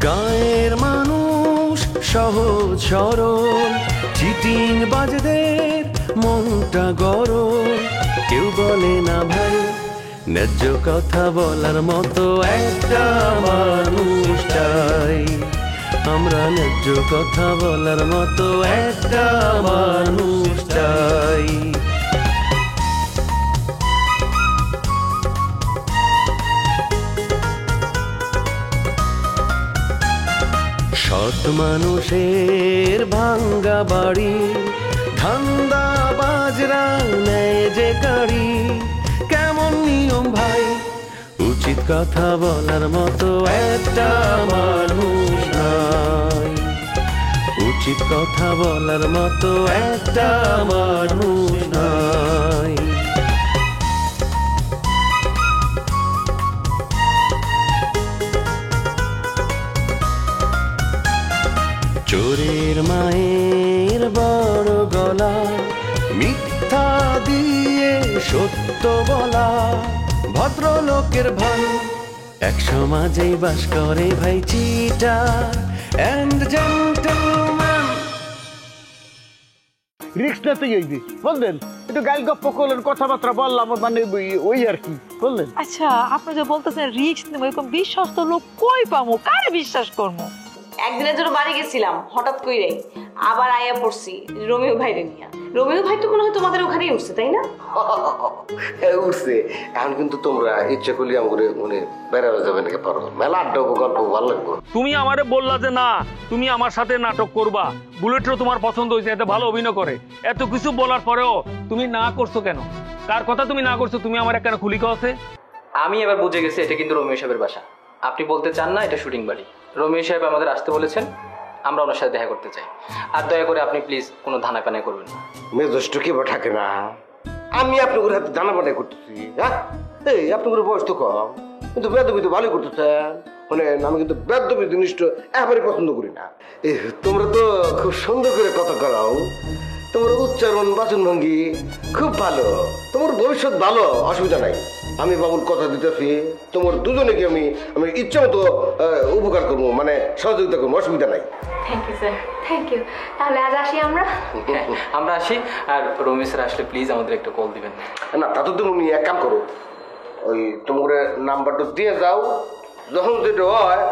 গায়ের মানুষ সহজ সরল, চিটিং বাজদের মনটা গরম। কেউ বলে না ভাই ন্যায্য কথা বলার মতো একটা মানুষ চাই। আমরা ন্যায্য কথা বলার মতো একটা মানুষ চাই। সৎ মানুষের ভাঙ্গা বাড়ি, ধান্দা বাজরা নেয় যে গাড়ি। কেমন নিয়ম ভাই, উচিত কথা বলার মতো একটা মানুষ নাই। উচিত কথা বলার মতো একটা মানুষ নাই। চোরের মায়ের বড় গলা, মিথ্যা দিয়ে সত্য বলা ভদ্রলোকের ভাই। এক সমাজেই বাস করে ভাই চিটার এন্ড জেন্টলম্যান। রিক্স নিতেই হইবে বললেন, একটু গাইল গপ্প করলেন, কথাবার্তা বললাম, মানে ওই আর কি বললেন। আচ্ছা আপনি যে বলতেছেন রিক্স নেব, এরকম বিশ্বস্ত লোক কই পাবো, কারে বিশ্বাস করবো? একদিনের জন্য বাড়ি গেছিলাম, হঠাৎ কইরে আবার আয়া পড়ছি রোমিও ভাইরে নিয়া। রোমিও ভাই তো মনে হয় তোমাদের ওখানেই উঠছে, তাই না? উঠছে। এখন কিন্তু তোমরা ইচ্ছা করলে আমাকে মানে বেড়ানো যাবে নাকি পারো, মেলা আড্ডা গল্প ভালো লাগবে। তুমি আমারে বললা যে না তুমি আমার সাথে নাটক করবা, বুলেটও তোমার পছন্দ হয়েছে, এত ভালো অভিনয় করে, এত কিছু বলার পরেও তুমি না করছো কেন? কার কথা তুমি না করছো? তুমি আমার কেন খুলি আছে? আমি এবার বুঝে গেছি এটা কিন্তু রোমিও সাহেবের বাসা। আপনি বলতে চান না এটা শুটিং বাড়ি। রোমিও সাহেব আমাদের আসতে বলেছেন, আমরা ওনার সাথে দেখা করতে চাই। আর দয়া করে আপনি প্লিজ কোনো ধানা পানাই করবেন না। মেজস্ট কে থাকে না, আমি আপনার হাতে দানা বানাই করতেছি। হ্যাঁ এই আপনার বয়স তো কম, কিন্তু বেদবি তো ভালোই করতেছেন। মানে আমি কিন্তু বেদবি জিনিসটা একেবারে পছন্দ করি না। তোমরা তো খুব সুন্দর করে কথা করাও, তোমার উচ্চারণ বাচন ভঙ্গি খুব ভালো, তোমার ভবিষ্যৎ ভালো, অসুবিধা নাই। আমি বাবুর কথা দিতেছি, তোমার দুজনেকে আমি ইচ্ছা মতো উপকার করবো, মানে সহযোগিতা করবো, অসুবিধা নাই। Thank you sir, thank you. তাহলে আজ আসি আমরা। আমরা আসি। আর রোমিও স্যার আসলে প্লিজ আমাদের একটা কল দিবেন। না তা তো তুমি এক কাম করো, ওই তোমার নাম্বারটা দিয়ে যাও, যখন যেটা হয়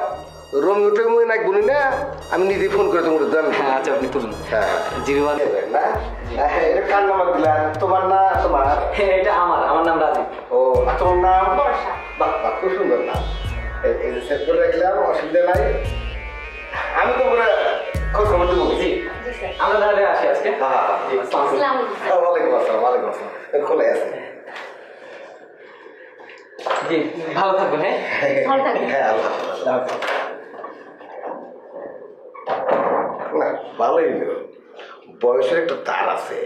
রোমিওটা মুই নাই গুনি না, আমি নিজে ফোন করে তোমার জান। হ্যাঁ আচ্ছা আপনি তুলুন। হ্যাঁ জিরোওয়ান না, এটা কার নাম্বার দিলা? তোমার না তোমার? এটা আমার নাম রাজীব। ও তোমার নাম? বর্ষা। বাহ বাহ, খুব সুন্দর নাম। এই যে সেট করে রাখলাম, অসুবিধা নাই। আমি তোমরা খোঁজ খবর দেবো। জি আমরা তাহলে আসি আজকে। হ্যাঁ ওয়ালাইকুম আসসালাম। ওয়ালাইকুম আসসালাম। খোলাই আছে। জি ভালো থাকবেন। হ্যাঁ ভালো থাকবেন। হ্যাঁ আল্লাহ না ভালোই, বয়সের একটা তার আছে।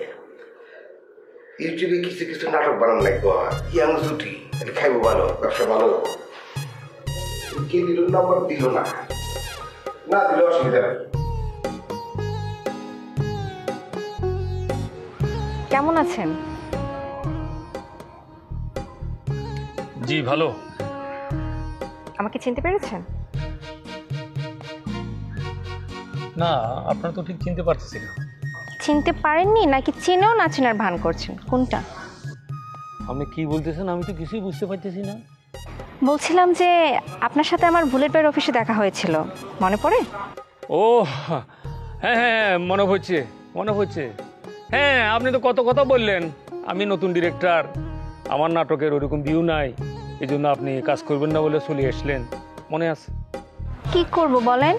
ইউটিউবে কিছু কিছু নাটক বানান লাগবো, ইয়াং জুটি, এটা খাইবো ভালো, ব্যবসা ভালো। কে দিল নাম্বার? দিল না, না দিলে অসুবিধা নেই। কেমন আছেন? জি ভালো। আমাকে চিনতে পেরেছেন? না আপনারা তো ঠিক চিনতে পারতেছি না। চিনতে পারেননি নাকি চিনেও না চেনার ভান করছেন, কোনটা? আপনি কি বলতেছেন? আমি তো কিছুই বুঝতে পারতেছি না। বলছিলাম যে আপনার সাথে আমার বুলেট ভাইয়ের অফিসে দেখা হয়েছিল, মনে পড়ে? ও হ্যাঁ হ্যাঁ মনে হচ্ছে। হ্যাঁ আপনি তো কত কথা বললেন, আমি নতুন ডিরেক্টর, আমার নাটকের ওরকম ভিউ নাই, এই জন্য আপনি কাজ করবেন না বলে চলে আসলেন, মনে আছে? কি করব বলেন?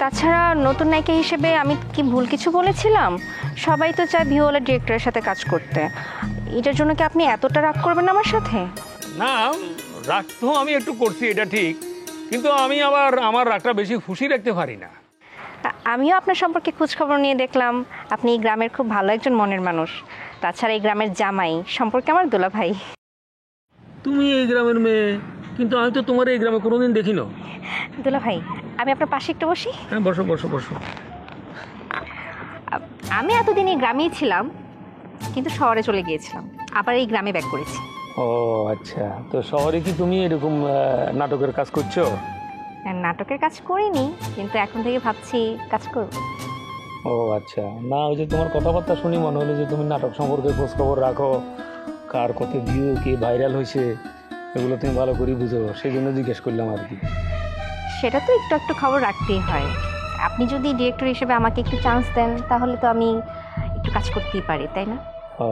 তাছাড়া নতুন নায়িকা হিসেবে আমি কি ভুল কিছু বলেছিলাম? সবাই তো চায় ভিওলা ডিরেক্টরের সাথে কাজ করতে, এটার জন্য কি আপনি এতটা রাগ করবেন আমার সাথে? না রাগ তো আমি একটু করছি, এটা ঠিক, কিন্তু আমি আবার আমার রাগটা বেশি খুশি রাখতে পারি না। আমিও আপনার সম্পর্কে খোঁজখবর নিয়ে দেখলাম আপনি এই গ্রামের খুব ভালো একজন মনের মানুষ। তাছাড়া এই গ্রামের জামাই সম্পর্কে আমার দোলা ভাই। তুমি এই গ্রামের মেয়ে, কিন্তু আমি তো তোমার এই গ্রামে কোনোদিন দেখিনি। দোলা ভাই আমি আপনার পাশে একটু বসি। হ্যাঁ বসো বসো বসো। আমি এতদিন এই গ্রামেই ছিলাম, কিন্তু শহরে চলে গিয়েছিলাম, আবার এই গ্রামে ব্যাক করেছি। ও আচ্ছা, তো শহরে কি তুমি এরকম নাটকের কাজ করছো? নাটকের কাজ করিনি, কিন্তু এখন থেকে ভাবছি কাজ করব। ও আচ্ছা, না ওই যে তোমার কথাবার্তা শুনি মনে হলো যে তুমি নাটক সম্পর্কে খোঁজখবর রাখো, কার কত ভিউ, কি ভাইরাল হয়েছে, এগুলো তুমি ভালো করে বুঝো, সেই জন্য জিজ্ঞেস করলাম আর কি। সেটা তো একটু একটু খবর রাখতেই হয়। আপনি যদি ডিরেক্টর হিসেবে আমাকে একটু চান্স দেন তাহলে তো আমি একটু কাজ করতেই পারি, তাই না? ও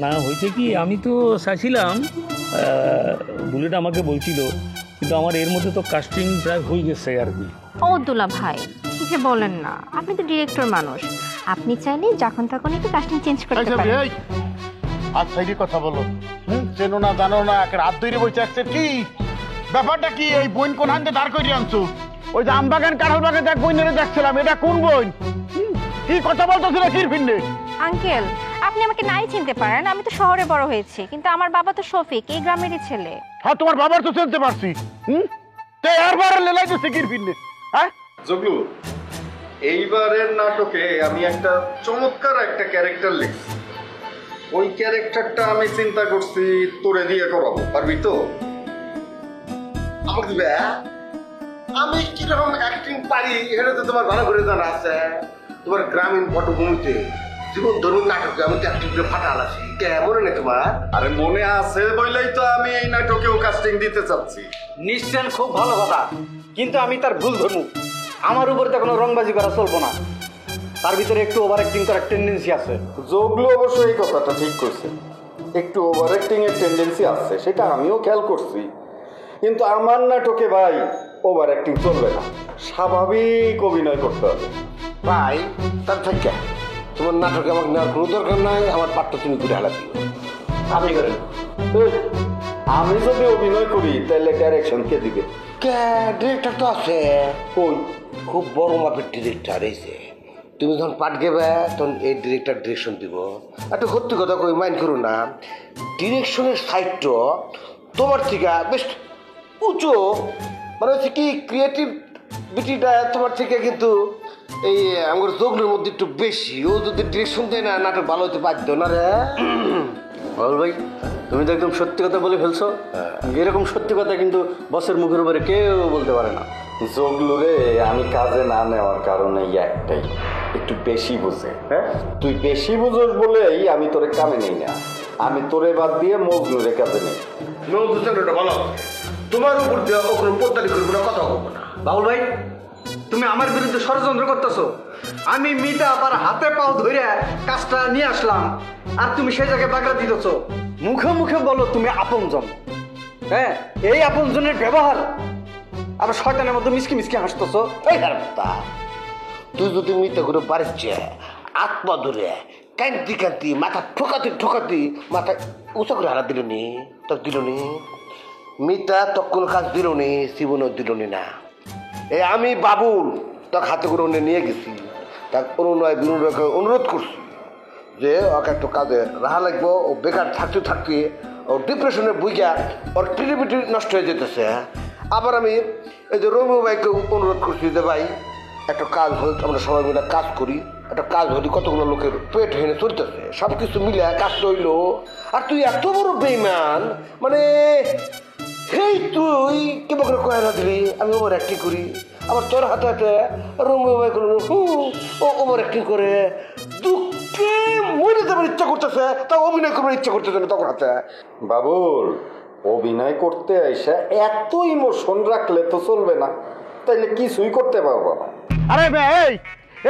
না, হয়েছে কি, আমি তো চাইছিলাম, বুলেট আমাকে বলছিল, কিন্তু আমার এর মধ্যে তো কাস্টিং প্রায় হয়ে গেছে আর কি। ও দুলা ভাই, কি যে বলেন না, আপনি তো ডিরেক্টর মানুষ, আপনি চাইলে যখন তখন একটু কাস্টিং চেঞ্জ করতে পারেন। আর সাইডে কথা বলো, চেনো না জানো না, রাত ধরে বসে আসছে কি ব্যাপারটা কি? এই বইন কোন হাতে দাঁড় করে আনছো? ওই যে আমবাগান কাঁঠাল বাগান এক বইনেরে দেখছিলাম, এটা কোন বইন? কি কথা বলতেছিল কির ফিরনে? আঙ্কেল, আপনি আমাকে নাই চিনতে পারেন, আমি তো শহরে বড় হয়েছি, কিন্তু আমার বাবা তো শফিক, এই গ্রামেরই ছেলে। হ্যাঁ, তোমার বাবার তো চিনতে পারছি। তে এরবার লেলাই দিচ্ছে কির ফিরনে? হ্যাঁ জগলু, এইবারের নাটকে আমি একটা চমৎকার একটা ক্যারেক্টার লিখছি। ওই ক্যারেক্টারটা আমি চিন্তা করছি তোরে দিয়ে করাবো, পারবি তো? আমাকে দিবে? আমি কিরকম অ্যাক্টিং পারি এটা তো তোমার ভালো করে জানা আছে। তোমার গ্রামীণ পটভূমিতে জীবন ধরুন নাটকে আমি তো অ্যাক্টিং করে ফাটাল আছি, কেমন নেই তোমার? আরে মনে আছে বলেই তো আমি এই নাটকেও কাস্টিং দিতে চাচ্ছি। নিশ্চয়, খুব ভালো কথা, কিন্তু আমি তার ভুল ধরবো। আমার উপরে তো কোনো রংবাজি করা চলবো না, তার ভিতরে একটু ওভার অ্যাক্টিং করার টেন্ডেন্সি আছে। জগলু অবশ্য এই কথাটা ঠিক করছে, একটু ওভার অ্যাক্টিং এর টেন্ডেন্সি আছে, সেটা আমিও খেয়াল করছি। কিন্তু আমার নাটকে ভাই ওভার অ্যাক্টিং চলবে না, স্বাভাবিক অভিনয় করতে হবে। ভাই তার থেকে তোমার নাটকে আমাকে নেওয়ার কোনো দরকার নাই, আমার পাঠটা তুমি করে হালা দিও। আপনি করেন। আমি যদি অভিনয় করি তাহলে ডাইরেকশন কে দিবে? কে ডিরেক্টর তো আছে, কই? খুব বড় মাপের ডিরেক্টর এসে। তুমি যখন পাঠ গেবে তখন এই ডিরেক্টর ডিরেকশন দিব। একটা সত্যি কথা কই, মাইন্ড করো না, ডিরেকশনের সাইডটা তোমার থেকে বেশ উঁচু, মানে হচ্ছে কি ক্রিয়েটিভিটিটা তোমার থেকে কিন্তু এই আমার জগলের মধ্যে একটু বেশি। ও যদি ডিরেকশন দেয় না, নাটক ভালো হতে পারতো না রে। বল ভাই, তুমি তো একদম সত্যি কথা বলে ফেলছো। এরকম সত্যি কথা কিন্তু বসের মুখের উপরে কেউ বলতে পারে না। জগলু রে, আমি কাজে না নেওয়ার কারণে একটাই, একটু বেশি বুঝে। হ্যাঁ, তুই বেশি বুঝোস বলেই আমি তোরে কামে নেই না, আমি তোরে বাদ দিয়ে মজনুরে কাজে নেই। এটা বলো, তোমার উপর দিয়ে ও কোনো পদ্মারি করবো না, কথা বলবো না। বাবুল ভাই, তুমি আমার বিরুদ্ধে ষড়যন্ত্র করতেছো। আমি মিটা আবার হাতে পাও ধরে কাজটা নিয়ে আসলাম, আর তুমি সেই জায়গায় বাগড়া দিতেছো। মুখে মুখে বলো তুমি আপনজন, হ্যাঁ, এই আপনজনের ব্যবহার আবার শয়তানের মতো মিসকি মিসকি হাসতেছো। এই হারামটা, তুই যদি মিথ্যা করে বাড়িচ্ছে আত্মা ধরে কান্তি কান্তি মাথা ঠোকাতে ঠোকাতে মাথা উঁচা করে হারা দিল নি, তোর দিল নি মিতা, তোর কোনো কাজ দিল নি, জীবনও দিল নি না। এই আমি বাবুল তোর হাতে করে উনি নিয়ে গেছি, তার অনুনয় বিনয়কে অনুরোধ করছি যে ওকে একটু কাজে রাহা লাগবো। ও বেকার থাকতে থাকতে ওর ডিপ্রেশনে বুঝা ওর ক্রিয়েটিভিটি নষ্ট হয়ে যেতেছে। আবার আমি এই যে রমি ভাইকে অনুরোধ করছি যে ভাই একটা কাজ হোক, আমরা সবাই মিলে কাজ করি, একটা কাজ হলে কতগুলো লোকের পেট হেনে চলতেছে, সব কিছু মিলে কাজটা হইলো। আর তুই এত বড় বেইমান, মানে সেই তুই কেমন করে কয়না দিলি আমি ওভার অ্যাক্টিং করি, আবার তোর হাতে হাতে রমি ভাই ও ওভার অ্যাক্টিং করে দুঃখে মরে যাবার ইচ্ছা করতেছে, তা অভিনয় করবার ইচ্ছা করতেছে না তখন হাতে। বাবুল, অভিনয় করতে এসে এত ইমোশন রাখলে তো চলবে না, তাইলে কিছুই করতে পারবো না। আরে ভাই,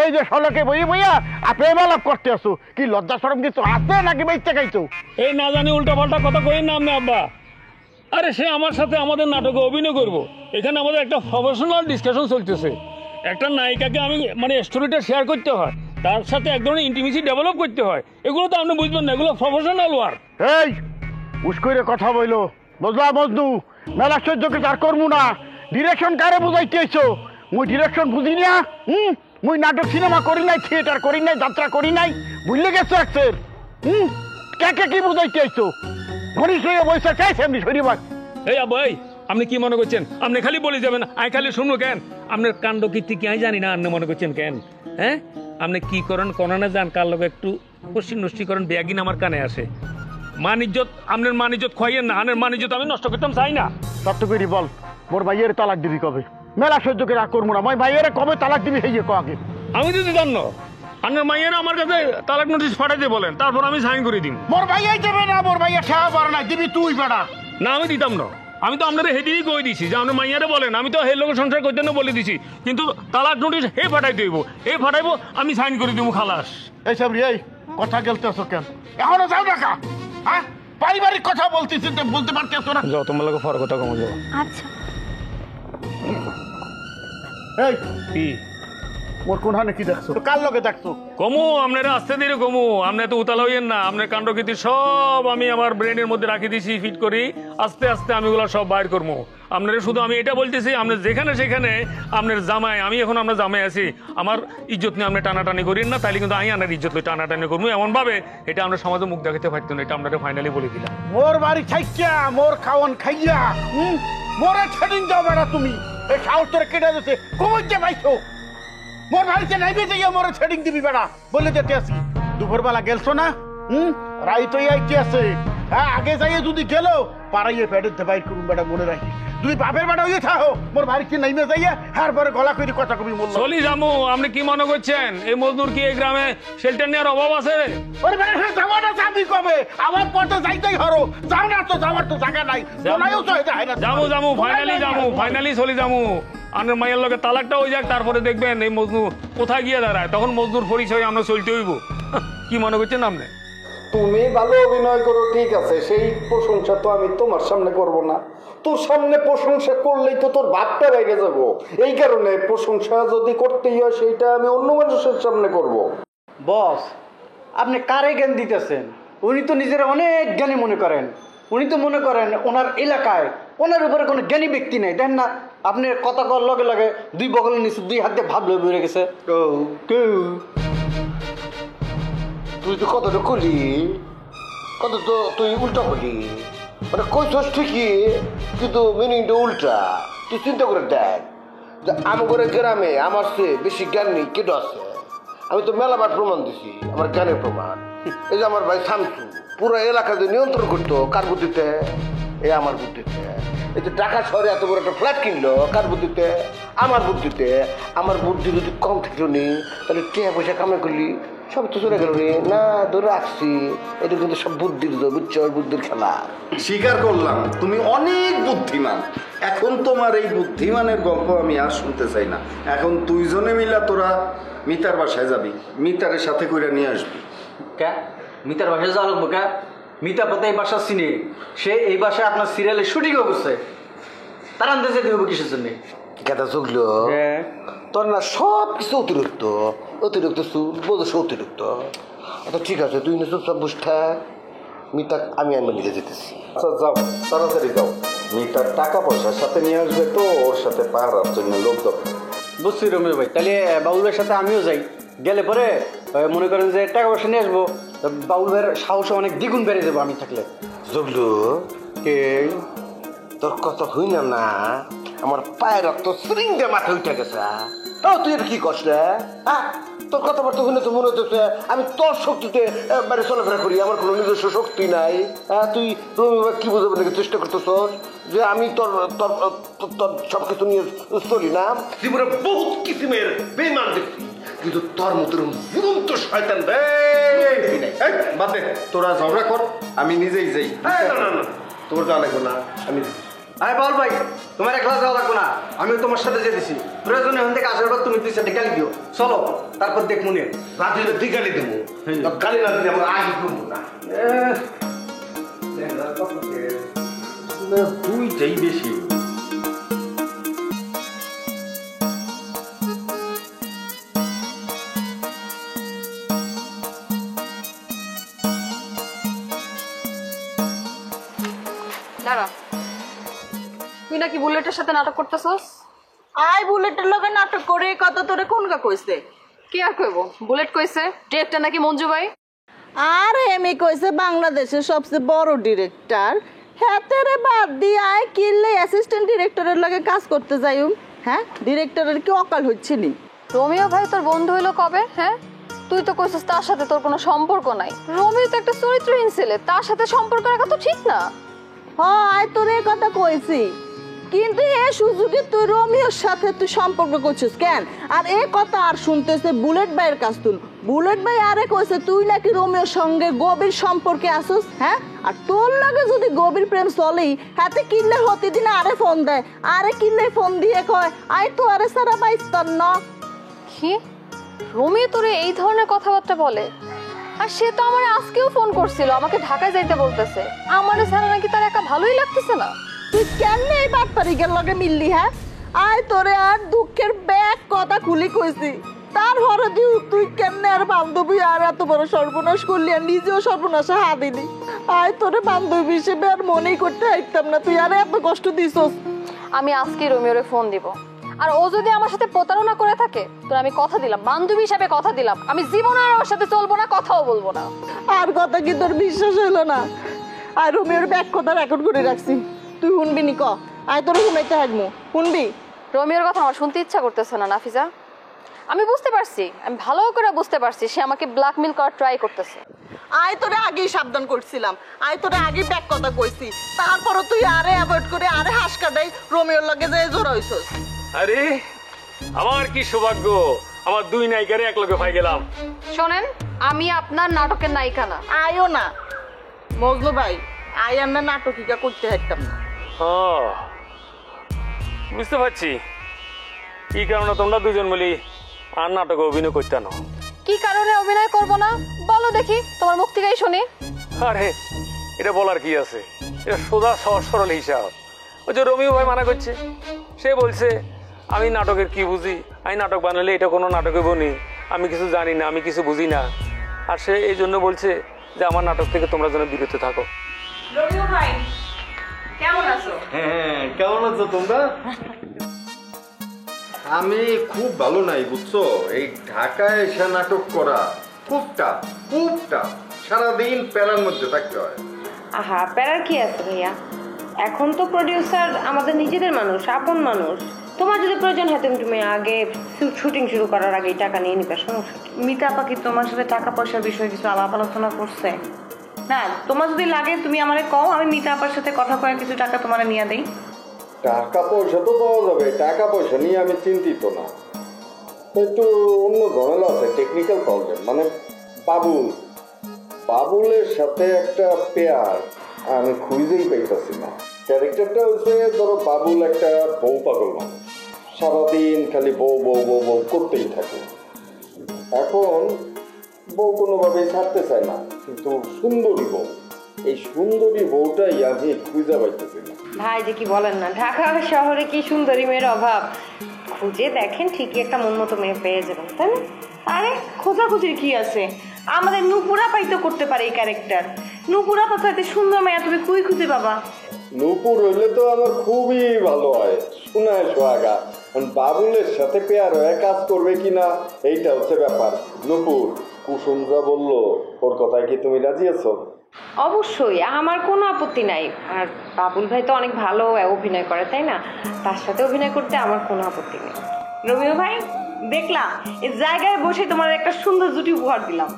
এই যে সলকে বইয়ে বইয়া আপনি আলাপ করতে আসো, কি লজ্জা শরম কিছু আছে নাকি বাইতে খাইছো? এই না জানি উল্টা পাল্টা কথা কই না আমি আব্বা। আরে সে আমার সাথে আমাদের নাটকে অভিনয় করব, এখানে আমাদের একটা প্রফেশনাল ডিসকাশন চলতেছে। একটা নায়িকাকে আমি মানে স্টোরিটা শেয়ার করতে হয়, তার সাথে এক ধরনের ইন্টিমেসি ডেভেলপ করতে হয়, এগুলো তো আপনি বুঝবেন না, এগুলো প্রফেশনাল ওয়ার্ক। এই উস্কইরে কথা বইলো, বুঝলা মজনু, মেলা সহ্যকে তার করবো না। ডিরেকশন কারে বুঝাইতে আইছো? মুই ডিরেকশন বুঝি না। মুই নাটক সিনেমা করি নাই, থিয়েটার করি নাই, যাত্রা করি নাই, ভুললে গেছো একসের। কে কি বুঝাইতে আইছো? ঘড়ি শুয়ে বসে চাইছে এমনি শরীর। এই আব্বা, এই আপনি কি মনে করছেন আপনি খালি বলে যাবেন, আমি খালি শুনবো কেন? আপনার কাণ্ড কীর্তি কি আমি জানি না, আপনি মনে করছেন কেন? হ্যাঁ, আপনি কি করেন করানে যান, কার লোক একটু পশ্চিম নষ্টি করেন, বেয়াগিন আমার কানে আসে। মান ইজ্জত, আপনার মান ইজ্জত খোয়াইয়েন না, আনের মান ইজ্জত আমি নষ্ট করতাম চাই না। সত্য করি বল, মোর ভাইয়ের তালাক দিবি কবে? মেলা সহ্য করে আর করবো না। মই ভাইয়েরে কবে তালাক দিবি সেই কো আগে। আমি যদি জানো আপনার মাইয়েরা আমার কাছে তালাক নোটিশ পাঠাইতে বলেন, তারপর আমি সাইন করে দিন। মোর ভাইয়াই দেবে না, মোর ভাইয়া ঠেয়া পারে না, দিবি তুই বেড়া। না আমি দিতাম না, আমি তো আপনার হেদিনই কই দিছি যে আপনার মাইয়ারে বলেন, আমি তো হে লোকের সংসার করতে না বলে দিছি, কিন্তু তালাক নোটিশ হে পাঠাই দেবো, হে পাঠাইবো, আমি সাইন করে দেবো, খালাস। এইসব রে কথা গেলতেছ কেন? এখনো যাও না কা? হ্যাঁ পারিবারিক কথা বলতেছি, বলতে পারতেছ না? যাও তোমার লোক ফর কথা কমে যাও। আচ্ছা এই কি মোর কোন হানে কি দেখছো? কার লগে দেখছো? কমু আপনারা আস্তে ধীরে কমু, আপনি তো উতাল হইয়েন না। আপনার কাণ্ডকীর্তি সব আমি আমার ব্রেনের মধ্যে রাখি দিছি, ফিট করি, আস্তে আস্তে আমি ওগুলো সব বাইর করবো। আপনারা শুধু আমি এটা বলতেছি, আপনার যেখানে সেখানে আপনার জামাই, আমি এখন আপনার জামাই আছি, আমার ইজ্জত নিয়ে আপনি টানাটানি করেন না, তাইলে কিন্তু আমি আপনার ইজ্জত লই টানাটানি করবো এমন ভাবে, এটা আমরা সমাজে মুখ দেখাতে পারতো না। এটা আপনারা ফাইনালি বলে দিলাম। মোর বাড়ি খাইয়া মোর খাওয়ান খাইয়া মোরে ছেড়িন দাও বেড়া তুমি। এই সাহস তোরে কেটে দিতে কমইতে পাইছো? মোর বাড়িতে নাইবে যাইয়া মোরে ছেড়িং দিবি বেড়া বলে যেতে আসি। দুপুরবেলা গেলছো না? রাই তো আইতে আছে। হ্যাঁ আগে যাইয়ে যদি গেল পাড়াইয়ে পেটের বাইর করুন বেড়া, মনে রাখি। তুমি বাপের বেড়া হইয়ে থাকো, মোর বাড়িতে নাইবে যাইয়া হার পরে গলা করে কথা কবি বললো। চলি যামু। আপনি কি মনে করছেন এই মজদুর কি এই গ্রামে শেল্টার নেওয়ার অভাব আছে? ওরে বেড়া সে যাওয়াটা যাবি কবে? আমার পর তো যাইতেই হরো। যাও না তো, যাওয়ার তো জায়গা নাই। তোলাইও তো এটা হয় না। যামু ফাইনালি যামু, ফাইনালি চলি যামু। আপনার মায়ের লগে তালাকটা হয়ে যাক, তারপরে দেখবেন এই মজদুর কোথায় গিয়ে দাঁড়ায়, তখন মজদুর পরিচয় আমরা চলতে হইব। কি মনে করছেন আপনি? তুমি ভালো অভিনয় করো ঠিক আছে, সেই প্রশংসা তো আমি তোমার সামনে করব না। তোর সামনে প্রশংসা করলেই তো তোর ভাবটা বাইরে যাবো। এই কারণে প্রশংসা যদি করতেই হয় সেইটা আমি অন্য মানুষের সামনে করব। বস, আপনি কারে জ্ঞান দিতেছেন? উনি তো নিজের অনেক জ্ঞানী মনে করেন। উনি তো মনে করেন ওনার এলাকায় ওনার উপরে কোনো জ্ঞানী ব্যক্তি নেই। দেখেন না আপনি কথা কর লগে লগে দুই বগলের নিচে দুই হাত দিয়ে ভাব লয়ে বেড়ে গেছে। তুই তো কথাটা করলি, কথা তো তুই উল্টা বলি, মানে কইছস ঠিকই কিন্তু মিনিংটা উল্টা। তুই চিন্তা করে দেখ যে আমার গ্রামে আমার চেয়ে বেশি জ্ঞান নেই কেটে আছে। আমি তো মেলাবার প্রমাণ দিছি, আমার জ্ঞানের প্রমাণ। এই যে আমার ভাই শামসু পুরো এলাকাতে নিয়ন্ত্রণ করতো কার বুদ্ধিতে? এই আমার বুদ্ধিতে। এই যে ঢাকা শহরে এত বড় একটা ফ্ল্যাট কিনলো কার বুদ্ধিতে? আমার বুদ্ধিতে। আমার বুদ্ধি যদি কম থাকলো নি তাহলে টাকা পয়সা কামাই করলি সব তো চলে গেল রে। না ধরে রাখছি, এটা কিন্তু সব বুদ্ধির বুঝছো, বুদ্ধির খেলা। স্বীকার করলাম তুমি অনেক বুদ্ধিমান। এখন তোমার এই বুদ্ধিমানের গল্প আমি আর শুনতে চাই না। এখন দুইজনে মিলা তোরা মিতার বাসায় যাবি, মিতারের সাথে করে নিয়ে আসবি। কে মিতার বাসায় যাওয়া লাগবো? কে মিতা পথে এই বাসা চিনি, সে এই বাসায় আপনার সিরিয়ালের শুটিংও করছে। তার আনতে যেতে হবে কিসের জন্য? কথা চুকলো তোর না সব কিছু অতিরিক্ত, অতিরিক্ত বোঝো অতিরিক্ত। আচ্ছা ঠিক আছে, তুই না সব বুঝ থাক, মিতা আমি নিজে যেতেছি। আচ্ছা যাও, তাড়াতাড়ি যাও। মিতার টাকা পয়সার সাথে নিয়ে আসবে তো, ওর সাথে পাহারার জন্য লোক দরকার। বুঝছি রমেশ ভাই, তাহলে বাবুলের সাথে আমিও যাই। গেলে পরে মনে করেন যে টাকা পয়সা নিয়ে আসবো, বাবুল ভাইয়ের সাহস অনেক দ্বিগুণ বেড়ে যাবো আমি থাকলে। জগলু কে তোর কথা হই না না, আমার পায়ের রক্ত শৃঙ্গে মাথা উঠে গেছে। তাও তুই এটা কি করছ রে? হ্যাঁ তোর কথাবার্তা হইলে তো মনে হচ্ছে আমি তোর শক্তিতে বাইরে চলাফেরা করি, আমার কোনো নিজস্ব শক্তি নাই। হ্যাঁ তুই কি বুঝাবে নাকি চেষ্টা করতেছ যে আমি তোর তোর তোর সব কিছু নিয়ে চলি না? জীবনে বহুত কিসিমের বেমান দেখছি, কিন্তু তোর মতো জীবন্ত শয়তান বাদ দে, তোরা ঝগড়া কর, আমি নিজেই যাই। না তোর যা লাগবে না, আমি আরে বাবুল ভাই, তোমার একলা যাওয়া লাগবো না, আমিও তোমার সাথে যেতেছি। প্রয়োজনে ওখান থেকে আসার পর তুমি দুই সাথে গালি দিও, চলো তারপর দেখ মনে রাত্রিতে তুই গালি দেবো, গালি না দিলে আমার আগে করবো না। দুইটাই বেশি। দাঁড়া, তুই নাকি বুলেটের সাথে নাটক করতেছস? আই বুলেটের লগে নাটক করে কত তোরে কোনকা কইছে? কি আর কইব, বুলেট কইছে ডিরেক্টর নাকি মঞ্জু ভাই। আর এমই কইছে বাংলাদেশের সবচেয়ে বড় ডিরেক্টর। হ্যাঁ তেরে বাদ দিয়ে আয় কিনলে অ্যাসিস্ট্যান্ট ডিরেক্টরের লগে কাজ করতে যাইম। হ্যাঁ ডিরেক্টরের কি অকাল হচ্ছে নি? রোমিও ভাই তোর বন্ধু হইলো কবে? হ্যাঁ তুই তো কইছিস তার সাথে তোর কোনো সম্পর্ক নাই। রোমিও তো একটা চরিত্রহীন ছেলে, তার সাথে সম্পর্ক রাখা তো ঠিক না। হ আয় তোর এই কথা কইছি, কিন্তু এ সুযোগে তুই রোমিওর সাথে তুই সম্পর্ক করছিস কেন? আর এ কথা আর শুনতেছে বুলেট ভাইয়ের কাছ তুই। বুলেট ভাই আরে কইছে তুই নাকি রোমিওর সঙ্গে গভীর সম্পর্কে আসিস, হ্যাঁ? আর তোর লাগে যদি গভীর প্রেম চলেই হাতে কিনলে প্রতিদিন আরে ফোন দেয়, আরে কিনলে ফোন দিয়ে কয় আই তো আরে সারা বাইস্তর ন। কি রোমিও তোরে এই ধরনের কথাবার্তা বলে? আর সে তো আমার আজকেও ফোন করছিল, আমাকে ঢাকায় যাইতে বলতেছে। আমার ছাড়া নাকি তার একা ভালোই লাগতেছে না। তুই কেমনে এই বাটপারিকের লগে মিললি, হ্যাঁ? আয় তোরে আর দুঃখের ব্যাগ কথা খুলি কইছি, তার হরে দিও তুই কেমনে আর বান্ধবী আর এত বড় সর্বনাশ করলি আর নিজেও সর্বনাশে হাত দিলি। আয় তোরে বান্ধবী হিসেবে আর মনেই করতে হাইতাম না, তুই আর এত কষ্ট দিছস। আমি আজকে রোমিওরে ফোন দিব, আর ও যদি আমার সাথে প্রতারণা করে থাকে তোর আমি কথা দিলাম, বান্ধবী হিসেবে কথা দিলাম, আমি জীবনে আর ওর সাথে চলবো না, কথাও বলবো না। আর কথা কি তোর বিশ্বাস হইলো না? আর রোমিওর ব্যাগ কথা রেকর্ড করে রাখছি, তুই শুনবি নি? ক আয় তোর শুনাইতে হাঁটবো, শুনবি? রোমিওর কথা আমার শুনতে ইচ্ছা করতেছে না নাফিজা। আমি বুঝতে পারছি, আমি ভালো করে বুঝতে পারছি সে আমাকে ব্ল্যাকমেল করার ট্রাই করতেছে। আয় তোরে আগেই সাবধান করছিলাম, আয় তোরে আগে ব্যাগ কথা কইছি, তারপরও তুই আরে অ্যাভয়েড করে আরে হাস কাটাই রোমিওর লগে যে জোর হইছস। আরে আমার কি সৌভাগ্য, আমার দুই নায়িকারে এক লগে পাই গেলাম। শোনেন, আমি আপনার নাটকের নায়িকা না। আয়ও না মজনু ভাই, আয় আমরা নাটকিকা করতে হাঁটতাম না। বুঝতে পারছি কি কারণে তোমরা দুজন মিলি আর নাটকে অভিনয় করতে না। কি কারণে অভিনয় করব না বলো দেখি, তোমার মুখ থেকেই শুনি। আরে এটা বলার কি আছে, এটা সোজা সহজ সরল হিসাব। ওই যে রোমিও ভাই মানা করছে, সে বলছে আমি নাটকের কি বুঝি, আমি নাটক বানালে এটা কোনো নাটকে বনি, আমি কিছু জানি না, আমি কিছু বুঝি না। আর সে এই জন্য বলছে যে আমার নাটক থেকে তোমরা যেন বিরত থাকো। রোমিও ভাই কেমন আছো? হ্যাঁ, কেমন আছো তোমরা? আমি খুব ভালো নাই বুঝছো, এই ঢাকায় এসে নাটক করা খুব টাফ, খুব টাফ। সারাদিন প্যারার মধ্যে থাকতে হয়। আহা, প্যারার কি আছে ভাইয়া, এখন তো প্রডিউসার আমাদের নিজেদের মানুষ, আপন মানুষ। তোমার যদি প্রয়োজন হয় তুমি আগে শুটিং শুরু করার আগে টাকা নিয়ে নিবে, সমস্যা কি? মিতা আপা কি তোমার সাথে টাকা পয়সার বিষয়ে কিছু আলাপ আলোচনা করছে? না, তোমার যদি লাগে তুমি আমারে কও, আমি মিতা আপার সাথে কথা কয়ে কিছু টাকা তোমার নিয়ে দেই। টাকা পয়সা তো পাওয়া যাবে, টাকা পয়সা নিয়ে আমি চিন্তিত না। একটু অন্য ঝামেলা আছে, টেকনিক্যাল প্রবলেম। মানে বাবুলের সাথে একটা পেয়ার আমি খুঁজেই পাইতেছি না। ক্যারেক্টারটা হচ্ছে ধরো বাবুল একটা বউ পাগল মানুষ, সারাদিন খালি বউ বউ বউ বউ করতেই থাকে। এখন বউ কোনোভাবেই ছাড়তে চায় না, কিন্তু সুন্দরী বউ, এই সুন্দরী বউটাই আমি খুঁজে পাইতেছি না। ভাই যে কি বলেন না, ঢাকা শহরে কি সুন্দরী মেয়ের অভাব, খুঁজে দেখেন ঠিকই একটা মন মতো মেয়ে পেয়ে যাবেন, তাই না? আরে খোঁজাখুঁজির কি আছে, আমাদের নুপুরা পাইতো করতে পারে এই ক্যারেক্টার। নুপুরা পাইতে সুন্দর মেয়ে তুমি কুই খুঁজে পাবা? নূপুর হইলে তো আমার খুবই ভালো হয়, শোনায় সোহাগা। বাবুলের সাথে পেয়ার হয়ে কাজ করবে কিনা এইটা হচ্ছে ব্যাপার। নূপুর, কুসুম যা বললো ওর কথায় কি তুমি রাজি আছো? অবশ্যই, আমার কোনো আপত্তি নাই। আর বাবুল ভাই তো অনেক ভালো অভিনয় করে, তাই না? তার সাথে অভিনয় করতে আমার কোনো আপত্তি নেই। রোমিও ভাই, দেখলাম এই জায়গায় বসে তোমার একটা সুন্দর জুটি উপহার দিলাম।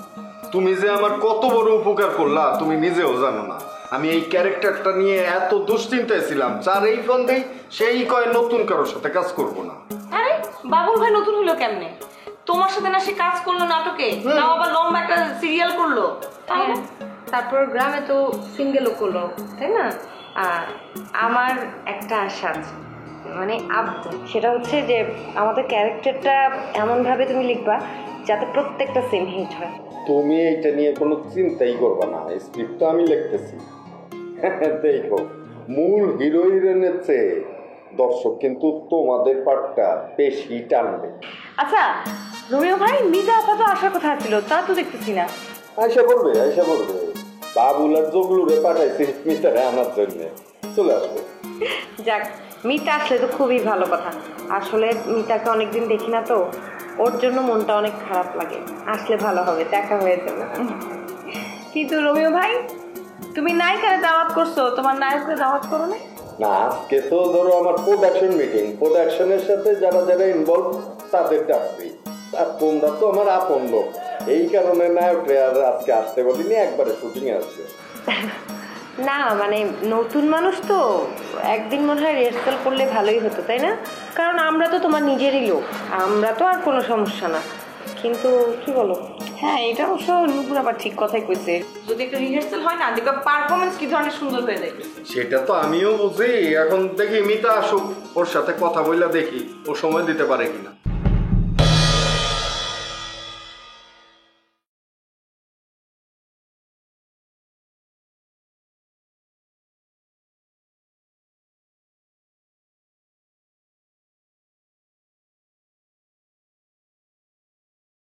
তুমি যে আমার কত বড় উপকার করলা তুমি নিজেও জানো না। আমি এই ক্যারেক্টারটা নিয়ে এত দুশ্চিন্তায় ছিলাম, যার এই ফোন দেই সেই কয় নতুন কারোর সাথে কাজ করবো না। আরে বাবুল ভাই নতুন হলো কেমনে? তোমার সাথে না সে কাজ করলো নাটকে, তাও আবার লম্বা একটা সিরিয়াল করলো, তারপর গ্রামে তো সিঙ্গেলও করলো, তাই না? আর আমার একটা আশা আছে, মানে আবদার, সেটা হচ্ছে যে আমাদের ক্যারেক্টারটা এমনভাবে তুমি লিখবা যাতে প্রত্যেকটা সিন হিট হয়। তুমি এইটা নিয়ে কোনো চিন্তাই করবা না, স্ক্রিপ্ট তো আমি লিখতেছি। দেখো, মূল হিরো হিরোইনের চেয়ে দর্শক কিন্তু তোমাদের পার্টটা বেশি টানবে। আচ্ছা রোমিও ভাই, মিতা আপা তো আসার কথা ছিল, তা তো দেখতেছি না। আয়সা করবে। বাবুল আর জগলুরে পাঠাইছি মিতারে আনার জন্য, চলে আসবে। যাক, মিতা আসলে তো খুবই ভালো কথা। আসলে মিতাকে অনেকদিন দেখি না তো, ওর জন্য মনটা অনেক খারাপ লাগে। আসলে ভালো হবে, দেখা হয়ে যাবে। কিন্তু রোমিও ভাই, তুমি নায়িকারে দাওয়াত করছো, তোমার নায়ককে দাওয়াত করো না? না, আজকে তো ধরো আমার প্রোডাকশন মিটিং, প্রোডাকশনের সাথে যারা যারা ইনভলভ তাদের ডাকছি। আর তোমরা তো আমার আপন লোক, এই কারণে নায়করে আর আজকে আসতে বলিনি, একবারে শুটিং এ আসবে। না মানে নতুন মানুষ তো একদিন মনে হয় রিহার্সাল করলে ভালোই হতো, তাই না? কারণ আমরা তো তোমার নিজেরই লোক, আমরা তো আর কোনো সমস্যা না। কিন্তু কি বলো? হ্যাঁ, এটা অবশ্য নুপুর আবার ঠিক কথাই কইছে। যদি একটা রিহার্সাল হয় না, দেখো পারফরমেন্স কি ধরনের সুন্দর হয়ে যায়। সেটা তো আমিও বুঝি। এখন দেখি মিতা আসুক, ওর সাথে কথা বললে দেখি ও সময় দিতে পারে কিনা।